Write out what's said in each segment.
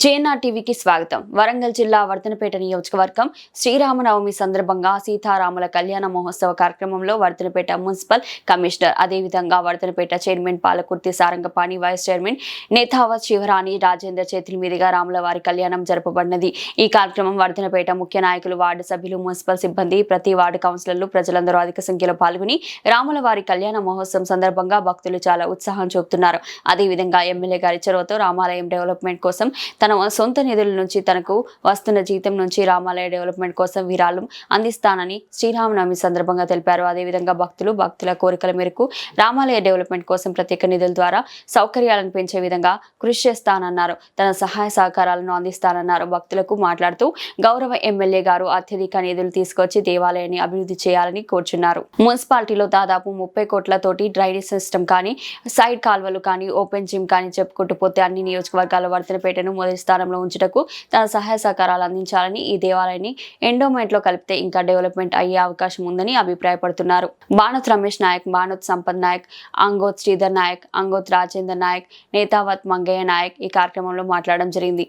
JNR టీవీకి స్వాగతం. వరంగల్ జిల్లా వర్ధనపేట నియోజకవర్గం శ్రీరామనవమి సందర్భంగా సీతారాముల కళ్యాణ మహోత్సవ కార్యక్రమంలో వర్ధనపేట మున్సిపల్ కమిషనర్, అదేవిధంగా Wardhannapet chairman Palakurthi Sarangapani, vice chairman Netavath Shivarani Rajender చేతుల మీదుగా రాములవారి కళ్యాణం జరపబడినది. ఈ కార్యక్రమం వర్ధనపేట ముఖ్య నాయకులు, వార్డు సభ్యులు, మున్సిపల్ సిబ్బంది, ప్రతి వార్డు కౌన్సిలర్లు, ప్రజలందరూ అధిక సంఖ్యలో పాల్గొని రాములవారి కళ్యాణ మహోత్సవం సందర్భంగా భక్తులు చాలా ఉత్సాహం చూపుతున్నారు. అదేవిధంగా ఎమ్మెల్యే గారి చొరవతో రామాలయం డెవలప్మెంట్ కోసం తన సొంత నిధుల నుంచి తనకు వస్తున్న జీతం నుంచి రామాలయ డెవలప్మెంట్ కోసం విరాళం అందిస్తానని శ్రీరామనవమి సందర్భంగా తెలిపారు. అదేవిధంగా భక్తుల కోరికల మేరకు రామాలయ డెవలప్మెంట్ కోసం ప్రత్యేక నిధుల ద్వారా సౌకర్యాలను పెంచే విధంగా కృషి చేస్తానన్నారు. తన సహాయ సహకారాలను అందిస్తానన్నారు. భక్తులకు మాట్లాడుతూ గౌరవ ఎమ్మెల్యే గారు అత్యధిక నిధులు తీసుకొచ్చి దేవాలయాన్ని అభివృద్ధి చేయాలని కోరుచున్నారు. మున్సిపాలిటీలో దాదాపు 30 కోట్లతోటి డ్రైనేజ్ సిస్టమ్ కానీ, సైడ్ కాల్వలు కానీ, ఓపెన్ జిమ్ కానీ చెప్పుకుంటూ పోతే అన్ని నియోజకవర్గాల వర్ధనపేటను మొదటి స్థానంలో ఉంచుటకు తన సహాయ సహకారాలు అందించాలని, ఈ దేవాలయాన్ని ఎండోమెంట్ లో కలిపితే ఇంకా డెవలప్మెంట్ అయ్యే అవకాశం ఉందని అభిప్రాయపడుతున్నారు. బాణోత్ రమేష్ నాయక్, బాణోత్ సంపత్ నాయక్, అంగోత్ శ్రీధర్ నాయక్, అంగోత్ రాజేందర్ నాయక్, నేతావత్ మంగయ్య నాయక్ ఈ కార్యక్రమంలో మాట్లాడడం జరిగింది.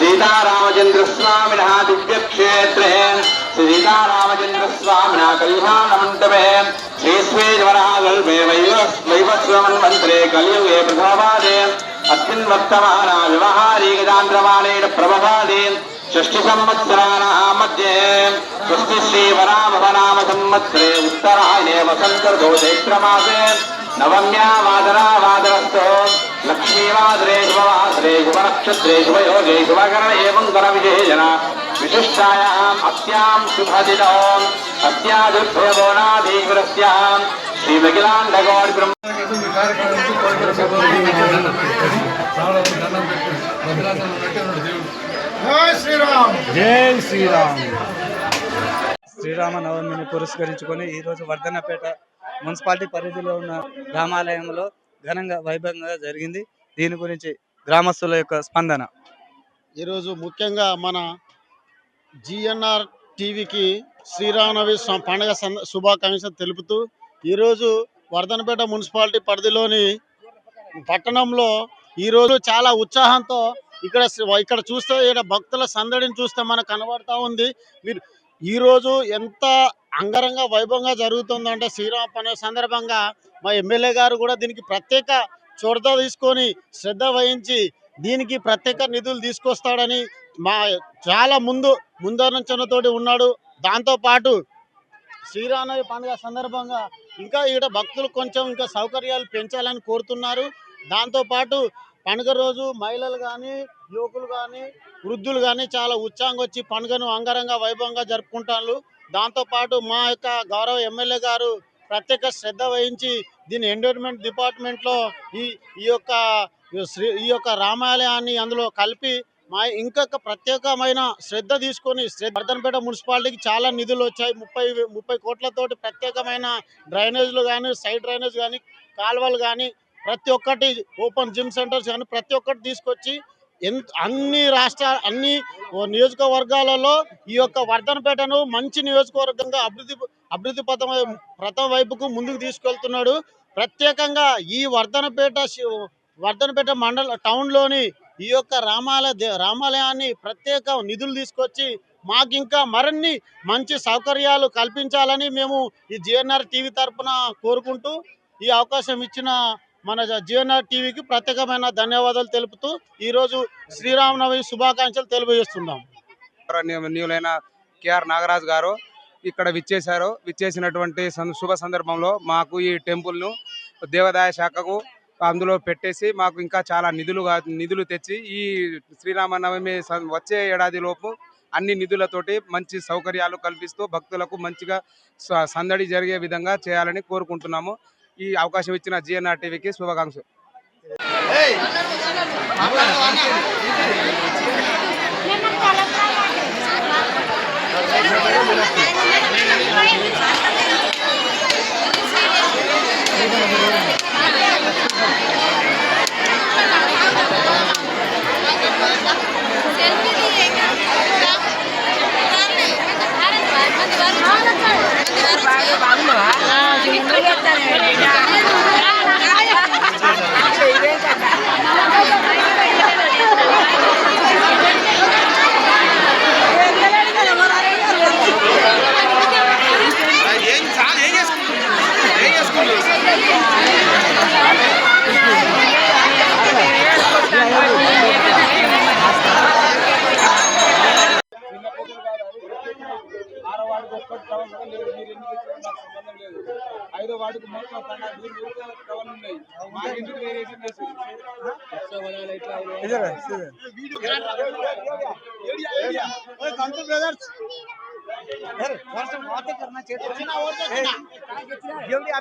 सीतारामचंद्र स्वामिना दिव्य क्षेत्रे सीतारामचंद्र स्वामिना कल्याण मंडपे श्रीस्वेश्वरागल्पे वैवस्वन्वन्त्रे कलियुगे प्रभावादे अस्मिन् वर्तमाना व्यवहारिकदान्द्रमाणेन प्रभवादे षष्टि संवत्सराणां मध्ये स्वस्ति श्रीवरामवनाम संवत्सरे उत्तरायणे वसन्तर्धो चैत्रमासे नवम्या वादरावादरस्थो लक्ष्मीवादरे शुभवासरे शुभनक्षत्रे शुभयोगे शुभकरण एवं गणविशेषण विशिष्टायाम् अस्यां शुभदिनोम् अस्यादुर्भयगोणाधीश्वरस्यां श्रीमखिलाण्डगौर ब्रह्म జై శ్రీరామ్. జై శ్రీరామ్. శ్రీరామనవమిని పురస్కరించుకొని ఈరోజు వర్ధనపేట మున్సిపాలిటీ పరిధిలో ఉన్న రామాలయంలో ఘనంగా వైభవంగా జరిగింది. దీని గురించి గ్రామస్తుల యొక్క స్పందన. ఈరోజు ముఖ్యంగా మన జిఎన్ఆర్ టీవీకి శ్రీరామనవమి పండుగ శుభాకాంక్షలు తెలుపుతూ ఈరోజు వర్ధనపేట మున్సిపాలిటీ పరిధిలోని పట్టణంలో ఈరోజు చాలా ఉత్సాహంతో ఇక్కడ చూస్తే ఇక్కడ భక్తుల సందడిని చూస్తే మనకు కనబడతా ఉంది. మీరు ఈరోజు ఎంత అంగరంగ వైభవంగా జరుగుతుందంటే శ్రీరామ పండుగ సందర్భంగా మా ఎమ్మెల్యే గారు కూడా దీనికి ప్రత్యేక చొరద తీసుకొని శ్రద్ధ వహించి దీనికి ప్రత్యేక నిధులు తీసుకొస్తాడని చాలా ముందరంచనతోటి ఉన్నాడు. దాంతోపాటు శ్రీరామనవమి పండుగ సందర్భంగా ఇంకా ఇక్కడ భక్తులు కొంచెం ఇంకా సౌకర్యాలు పెంచాలని కోరుతున్నారు. దాంతోపాటు పండుగ రోజు మహిళలు కానీ, యువకులు కానీ, వృద్ధులు కానీ చాలా ఉత్సాహంగా వచ్చి పండుగను అంగరంగ వైభవంగా జరుపుకుంటారు. దాంతోపాటు మా యొక్క గౌరవ ఎమ్మెల్యే గారు ప్రత్యేక శ్రద్ధ వహించి దీని ఎండోమెంట్ డిపార్ట్మెంట్లో ఈ యొక్క రామాలయాన్ని అందులో కలిపి మా ఇంకొక ప్రత్యేకమైన శ్రద్ధ తీసుకొని వర్ధనపేట మున్సిపాలిటీకి చాలా నిధులు వచ్చాయి. 30 కోట్లతోటి ప్రత్యేకమైన డ్రైనేజ్లు కానీ, సైడ్ డ్రైనేజ్ కానీ, కాలువలు కానీ, ప్రతి ఒక్కటి ఓపెన్ జిమ్ సెంటర్స్ కానీ ప్రతి ఒక్కటి తీసుకొచ్చి అన్ని నియోజకవర్గాలలో ఈ యొక్క వర్ధనపేటను మంచి నియోజకవర్గంగా అభివృద్ధి పథం వైపుకు ముందుకు తీసుకెళ్తున్నాడు. ప్రత్యేకంగా ఈ వర్ధనపేట మండల టౌన్లోని ఈ యొక్క రామాలయాన్ని ప్రత్యేక నిధులు తీసుకొచ్చి మాకు ఇంకా మరిన్ని మంచి సౌకర్యాలు కల్పించాలని మేము ఈ జిఎన్ఆర్ టీవీ తరఫున కోరుకుంటూ ఈ అవకాశం ఇచ్చిన మన జిఎన్ఆర్ టీవీకి ప్రత్యేకమైన ధన్యవాదాలు తెలుపుతూ ఈరోజు శ్రీరామనవమి శుభాకాంక్షలు తెలియజేస్తున్నాం. గౌరవనీయులైన కేఆర్ నాగరాజు గారు ఇక్కడ విచ్చేసినటువంటి శుభ సందర్భంలో మాకు ఈ టెంపుల్ను దేవాదాయ శాఖకు అందులో పెట్టేసి మాకు ఇంకా చాలా నిధులు తెచ్చి ఈ శ్రీరామనవమి వచ్చే ఏడాది లోపు అన్ని నిధులతోటి మంచి సౌకర్యాలు కల్పిస్తూ భక్తులకు మంచిగా సందడి జరిగే విధంగా చేయాలని కోరుకుంటున్నాము. ఈ అవకాశం ఇచ్చిన జిఎన్ఆర్ టీవీకి శుభాకాంక్షలు. ఐదో వార్డుకు మొత్తం ఉన్నాయి.